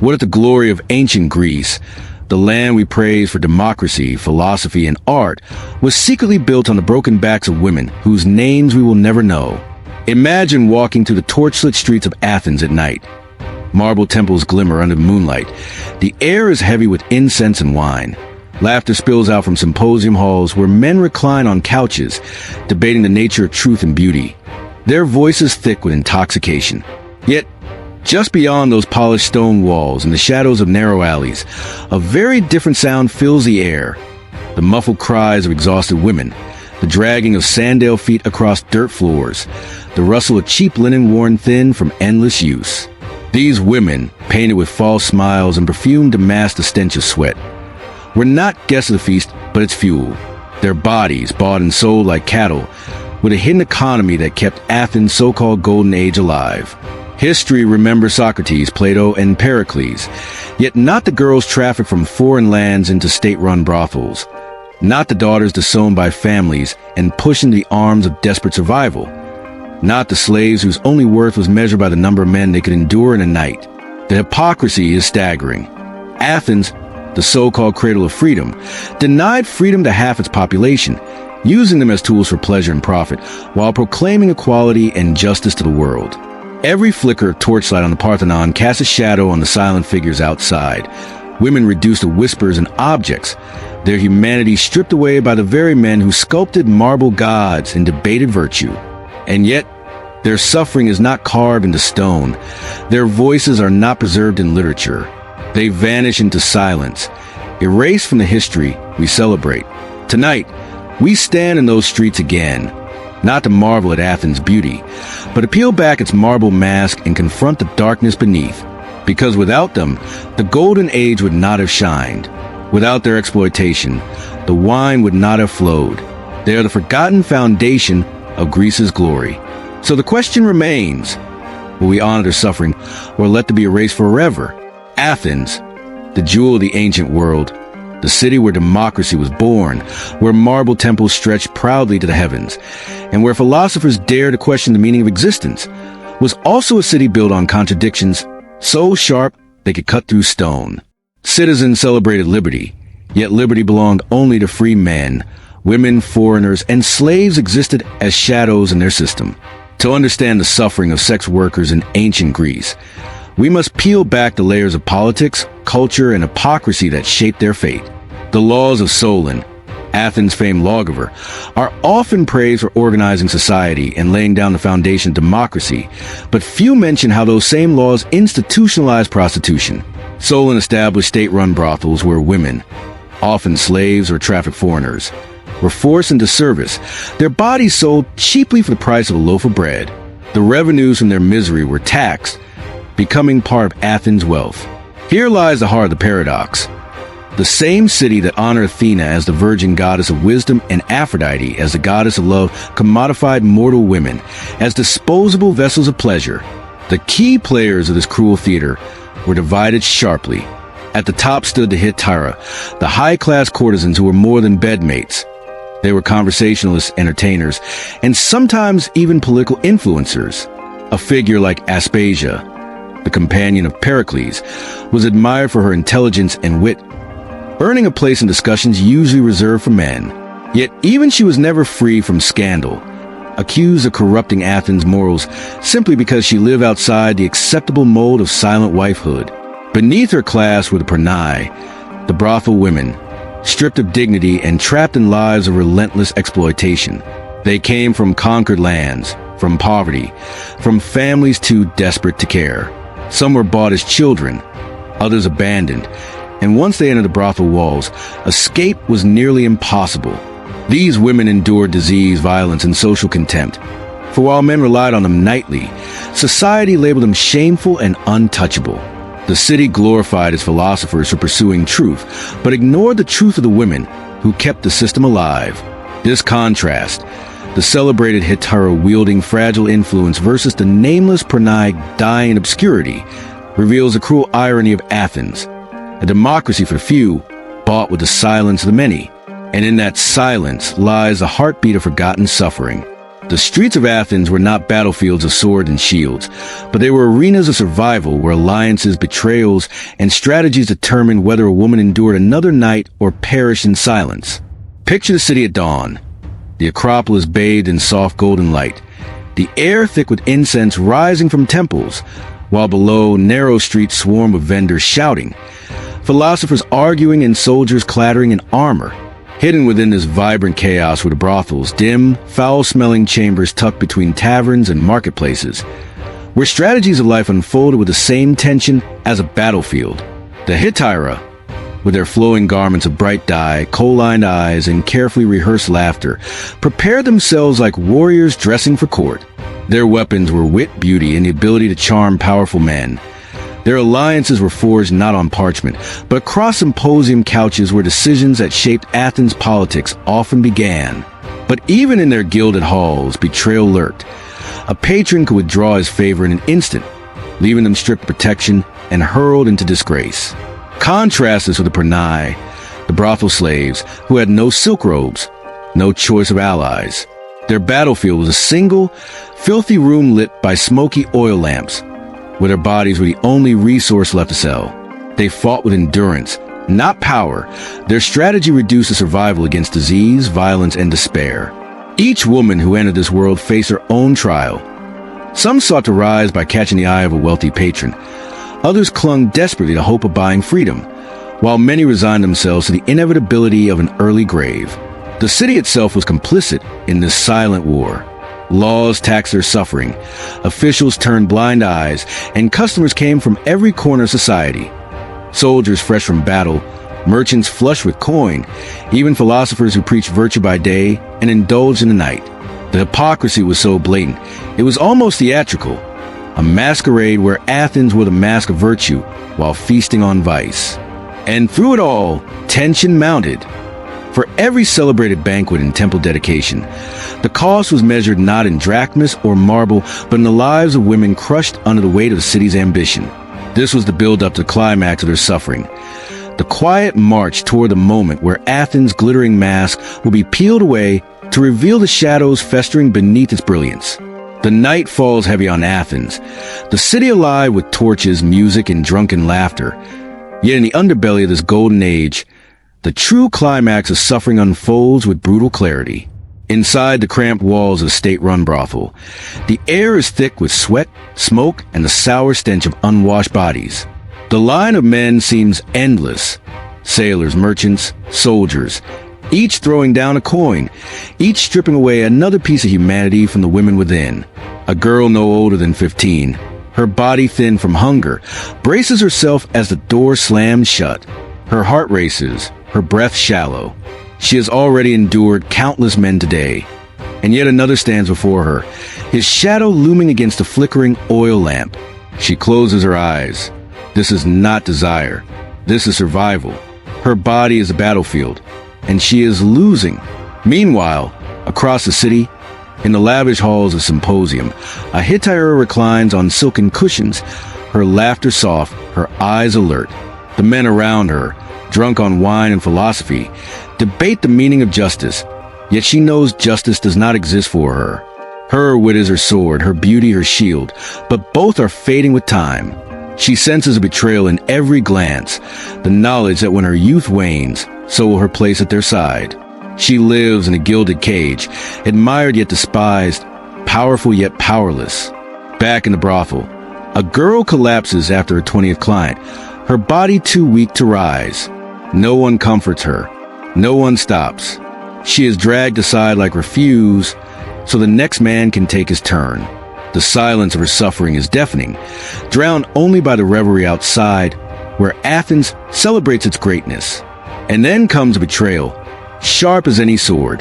What if the glory of ancient Greece, the land we praise for democracy, philosophy, and art, was secretly built on the broken backs of women whose names we will never know? Imagine walking through the torchlit streets of Athens at night. Marble temples glimmer under the moonlight. The air is heavy with incense and wine. Laughter spills out from symposium halls where men recline on couches, debating the nature of truth and beauty, their voices thick with intoxication. Yet, just beyond those polished stone walls and the shadows of narrow alleys, a very different sound fills the air. The muffled cries of exhausted women, the dragging of sandal feet across dirt floors, the rustle of cheap linen worn thin from endless use. These women, painted with false smiles and perfumed to mask the stench of sweat, were not guests of the feast, but its fuel. Their bodies, bought and sold like cattle, with a hidden economy that kept Athens' so-called golden age alive. History remembers Socrates, Plato, and Pericles, yet not the girls trafficked from foreign lands into state-run brothels, not the daughters disowned by families and pushed into the arms of desperate survival, not the slaves whose only worth was measured by the number of men they could endure in a night. The hypocrisy is staggering. Athens, the so-called cradle of freedom, denied freedom to half its population, using them as tools for pleasure and profit, while proclaiming equality and justice to the world. Every flicker of torchlight on the Parthenon casts a shadow on the silent figures outside, women reduced to whispers and objects, their humanity stripped away by the very men who sculpted marble gods and debated virtue. And yet, their suffering is not carved into stone. Their voices are not preserved in literature. They vanish into silence, erased from the history we celebrate. Tonight, we stand in those streets again, not to marvel at Athens' beauty, but to peel back its marble mask and confront the darkness beneath. Because without them, the golden age would not have shined. Without their exploitation, the wine would not have flowed. They are the forgotten foundation of Greece's glory. So the question remains, will we honor their suffering or let them be erased forever? Athens, the jewel of the ancient world, the city where democracy was born, where marble temples stretched proudly to the heavens, and where philosophers dared to question the meaning of existence, was also a city built on contradictions so sharp they could cut through stone. Citizens celebrated liberty, yet liberty belonged only to free men. Women, foreigners, and slaves existed as shadows in their system. To understand the suffering of sex workers in ancient Greece, we must peel back the layers of politics, culture, and hypocrisy that shaped their fate. The laws of Solon, Athens' famed lawgiver, are often praised for organizing society and laying down the foundation of democracy, but few mention how those same laws institutionalized prostitution. Solon established state-run brothels where women, often slaves or trafficked foreigners, were forced into service, their bodies sold cheaply for the price of a loaf of bread. The revenues from their misery were taxed, becoming part of Athens' wealth. Here lies the heart of the paradox. The same city that honored Athena as the virgin goddess of wisdom and Aphrodite as the goddess of love commodified mortal women as disposable vessels of pleasure. The key players of this cruel theater were divided sharply. At the top stood the hetairai, the high-class courtesans who were more than bedmates. They were conversationalists, entertainers, and sometimes even political influencers. A figure like Aspasia, the companion of Pericles, was admired for her intelligence and wit, earning a place in discussions usually reserved for men. Yet even she was never free from scandal, accused of corrupting Athens' morals simply because she lived outside the acceptable mold of silent wifehood. Beneath her class were the pornai, the brothel women, stripped of dignity and trapped in lives of relentless exploitation. They came from conquered lands, from poverty, from families too desperate to care. Some were bought as children, others abandoned, and once they entered the brothel walls, escape was nearly impossible. These women endured disease, violence, and social contempt. For while men relied on them nightly, society labeled them shameful and untouchable. The city glorified its philosophers for pursuing truth, but ignored the truth of the women who kept the system alive. This contrast, the celebrated hetairai wielding fragile influence versus the nameless pornai dying in obscurity, reveals the cruel irony of Athens, a democracy for the few, bought with the silence of the many. And in that silence lies the heartbeat of forgotten suffering. The streets of Athens were not battlefields of swords and shields, but they were arenas of survival where alliances, betrayals, and strategies determined whether a woman endured another night or perished in silence. Picture the city at dawn. The Acropolis bathed in soft golden light, the air thick with incense rising from temples, while below, narrow streets swarm with vendors shouting, philosophers arguing, and soldiers clattering in armor. Hidden within this vibrant chaos were the brothels, dim, foul-smelling chambers tucked between taverns and marketplaces, where strategies of life unfolded with the same tension as a battlefield. The hetairai, with their flowing garments of bright dye, kohl-lined eyes, and carefully rehearsed laughter, prepared themselves like warriors dressing for court. Their weapons were wit, beauty, and the ability to charm powerful men. Their alliances were forged not on parchment, but across symposium couches where decisions that shaped Athens' politics often began. But even in their gilded halls, betrayal lurked. A patron could withdraw his favor in an instant, leaving them stripped of protection and hurled into disgrace. Contrast this with the pornai, the brothel slaves, who had no silk robes, no choice of allies. Their battlefield was a single, filthy room lit by smoky oil lamps, where their bodies were the only resource left to sell. They fought with endurance, not power. Their strategy reduced to survival against disease, violence, and despair. Each woman who entered this world faced her own trial. Some sought to rise by catching the eye of a wealthy patron. Others clung desperately to hope of buying freedom, while many resigned themselves to the inevitability of an early grave. The city itself was complicit in this silent war. Laws taxed their suffering, officials turned blind eyes, and customers came from every corner of society. Soldiers fresh from battle, merchants flush with coin, even philosophers who preached virtue by day and indulged in the night. The hypocrisy was so blatant, it was almost theatrical. A masquerade where Athens wore the mask of virtue while feasting on vice. And through it all, tension mounted. For every celebrated banquet and temple dedication, the cost was measured not in drachmas or marble, but in the lives of women crushed under the weight of the city's ambition. This was the build-up to the climax of their suffering. The quiet march toward the moment where Athens' glittering mask will be peeled away to reveal the shadows festering beneath its brilliance. The night falls heavy on Athens, the city alive with torches, music, and drunken laughter. Yet in the underbelly of this golden age, the true climax of suffering unfolds with brutal clarity. Inside the cramped walls of a state-run brothel, the air is thick with sweat, smoke, and the sour stench of unwashed bodies. The line of men seems endless. Sailors, merchants, soldiers, each throwing down a coin, each stripping away another piece of humanity from the women within. A girl no older than 15, her body thin from hunger, braces herself as the door slams shut. Her heart races, her breath shallow. She has already endured countless men today, and yet another stands before her, his shadow looming against a flickering oil lamp. She closes her eyes. This is not desire. This is survival. Her body is a battlefield, and she is losing. Meanwhile, across the city, in the lavish halls of symposium, a hetairai reclines on silken cushions, her laughter soft, her eyes alert. The men around her, drunk on wine and philosophy, debate the meaning of justice, yet she knows justice does not exist for her. Her wit is her sword, her beauty her shield, but both are fading with time. She senses a betrayal in every glance, the knowledge that when her youth wanes, so will her place at their side. She lives in a gilded cage, admired yet despised, powerful yet powerless. Back in the brothel, a girl collapses after her 20th client, her body too weak to rise. No one comforts her. No one stops. She is dragged aside like refuse, so the next man can take his turn. The silence of her suffering is deafening, drowned only by the revelry outside, where Athens celebrates its greatness. And then comes a betrayal, sharp as any sword.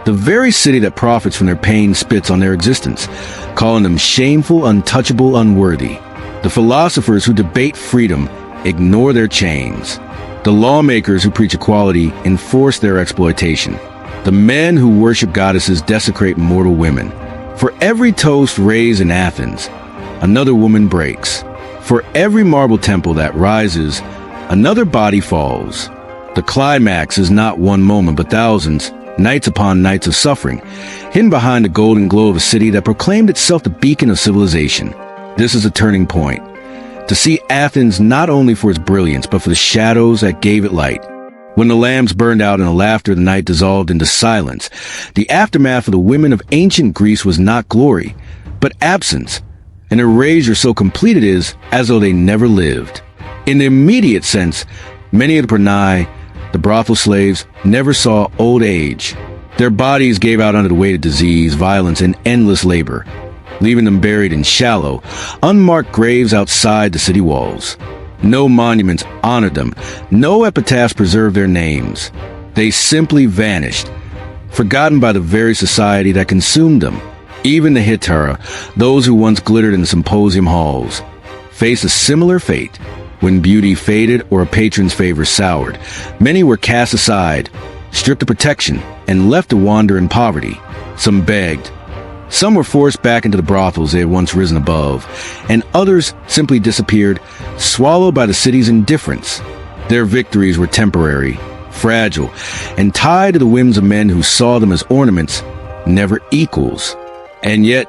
The very city that profits from their pain spits on their existence, calling them shameful, untouchable, unworthy. The philosophers who debate freedom ignore their chains. The lawmakers who preach equality enforce their exploitation. The men who worship goddesses desecrate mortal women. For every toast raised in Athens, another woman breaks. For every marble temple that rises, another body falls. The climax is not one moment, but thousands, nights upon nights of suffering, hidden behind the golden glow of a city that proclaimed itself the beacon of civilization. This is a turning point. To see Athens not only for its brilliance, but for the shadows that gave it light. When the lamps burned out and the laughter of the night dissolved into silence, the aftermath of the women of ancient Greece was not glory, but absence. An erasure so complete it is as though they never lived. In the immediate sense, many of the pornai, the brothel slaves, never saw old age. Their bodies gave out under the weight of disease, violence, and endless labor, leaving them buried in shallow, unmarked graves outside the city walls. No monuments honored them, no epitaphs preserved their names. They simply vanished, forgotten by the very society that consumed them. Even the hetairai, those who once glittered in the symposium halls, faced a similar fate. When beauty faded or a patron's favor soured, many were cast aside, stripped of protection, and left to wander in poverty. Some begged. Some were forced back into the brothels they had once risen above, and others simply disappeared, swallowed by the city's indifference. Their victories were temporary, fragile, and tied to the whims of men who saw them as ornaments, never equals. And yet,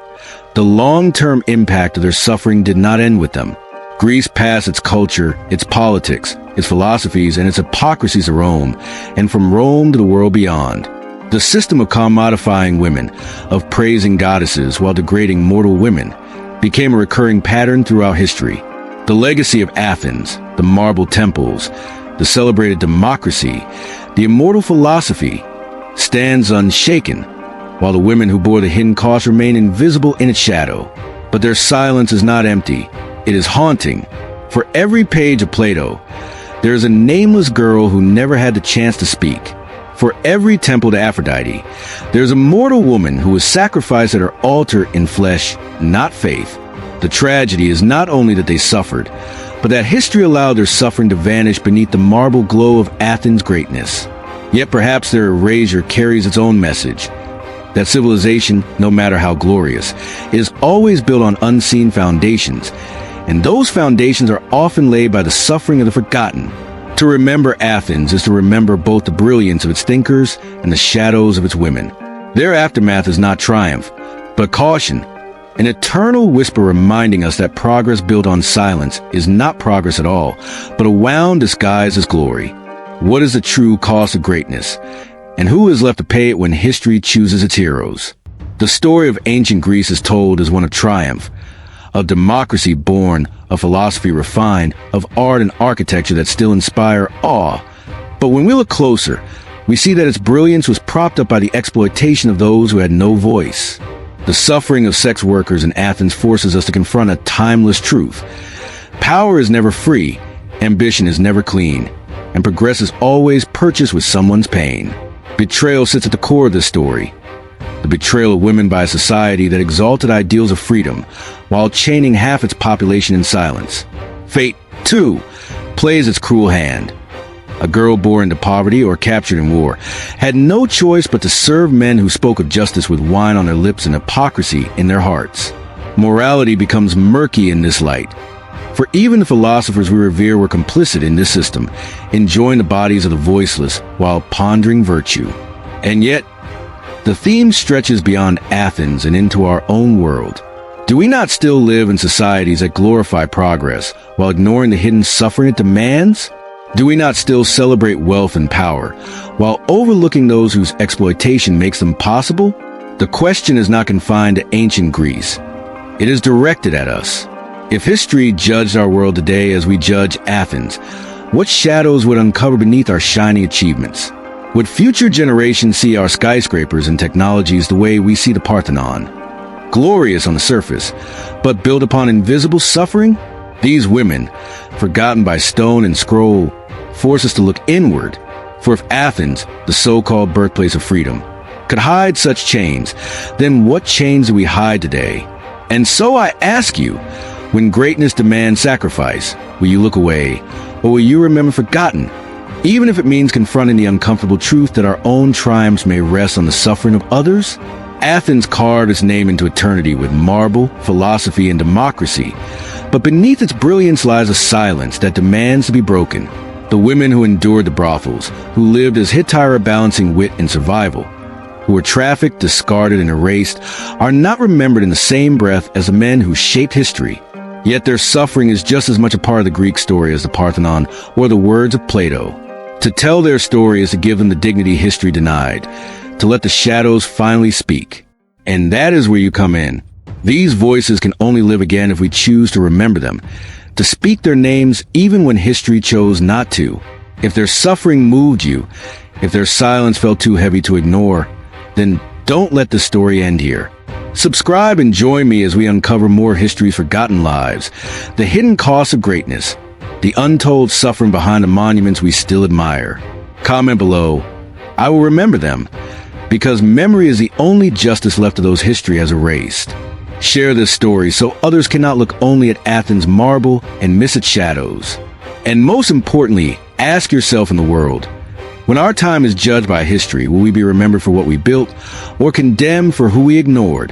the long-term impact of their suffering did not end with them. Greece passed its culture, its politics, its philosophies, and its hypocrisies to Rome, and from Rome to the world beyond. The system of commodifying women, of praising goddesses while degrading mortal women, became a recurring pattern throughout history. The legacy of Athens, the marble temples, the celebrated democracy, the immortal philosophy, stands unshaken, while the women who bore the hidden cost remain invisible in its shadow. But their silence is not empty. It is haunting. For every page of Plato, there is a nameless girl who never had the chance to speak. For every temple to Aphrodite, there is a mortal woman who was sacrificed at her altar in flesh, not faith. The tragedy is not only that they suffered, but that history allowed their suffering to vanish beneath the marble glow of Athens' greatness. Yet perhaps their erasure carries its own message. That civilization, no matter how glorious, is always built on unseen foundations, and those foundations are often laid by the suffering of the forgotten. To remember Athens is to remember both the brilliance of its thinkers and the shadows of its women. Their aftermath is not triumph, but caution, an eternal whisper reminding us that progress built on silence is not progress at all, but a wound disguised as glory. What is the true cost of greatness? And who is left to pay it when history chooses its heroes? The story of ancient Greece is told as one of triumph, of democracy born, of philosophy refined, of art and architecture that still inspire awe. But when we look closer, we see that its brilliance was propped up by the exploitation of those who had no voice. The suffering of sex workers in Athens forces us to confront a timeless truth. Power is never free, ambition is never clean, and progress is always purchased with someone's pain. Betrayal sits at the core of this story. The betrayal of women by a society that exalted ideals of freedom, while chaining half its population in silence. Fate, too, plays its cruel hand. A girl born into poverty or captured in war had no choice but to serve men who spoke of justice with wine on their lips and hypocrisy in their hearts. Morality becomes murky in this light. For even the philosophers we revere were complicit in this system, enjoying the bodies of the voiceless while pondering virtue. And yet, the theme stretches beyond Athens and into our own world. Do we not still live in societies that glorify progress while ignoring the hidden suffering it demands? Do we not still celebrate wealth and power while overlooking those whose exploitation makes them possible? The question is not confined to ancient Greece. It is directed at us. If history judged our world today as we judge Athens, what shadows would uncover beneath our shining achievements? Would future generations see our skyscrapers and technologies the way we see the Parthenon? Glorious on the surface, but built upon invisible suffering? These women, forgotten by stone and scroll, force us to look inward. For if Athens, the so-called birthplace of freedom, could hide such chains, then what chains do we hide today? And so I ask you, when greatness demands sacrifice, will you look away, or will you remain forgotten, even if it means confronting the uncomfortable truth that our own triumphs may rest on the suffering of others? Athens carved its name into eternity with marble, philosophy, and democracy, but beneath its brilliance lies a silence that demands to be broken. The women who endured the brothels, who lived as hetairai balancing wit and survival, who were trafficked, discarded, and erased, are not remembered in the same breath as the men who shaped history. Yet their suffering is just as much a part of the Greek story as the Parthenon or the words of Plato. To tell their story is to give them the dignity history denied, to let the shadows finally speak. And that is where you come in. These voices can only live again if we choose to remember them, to speak their names even when history chose not to. If their suffering moved you, if their silence felt too heavy to ignore, then don't let the story end here. Subscribe and join me as we uncover more history's forgotten lives, the hidden costs of greatness, the untold suffering behind the monuments we still admire. Comment below. I will remember them, because memory is the only justice left of those history has erased. Share this story so others cannot look only at Athens' marble and miss its shadows. And most importantly, ask yourself in the world, when our time is judged by history, will we be remembered for what we built or condemned for who we ignored?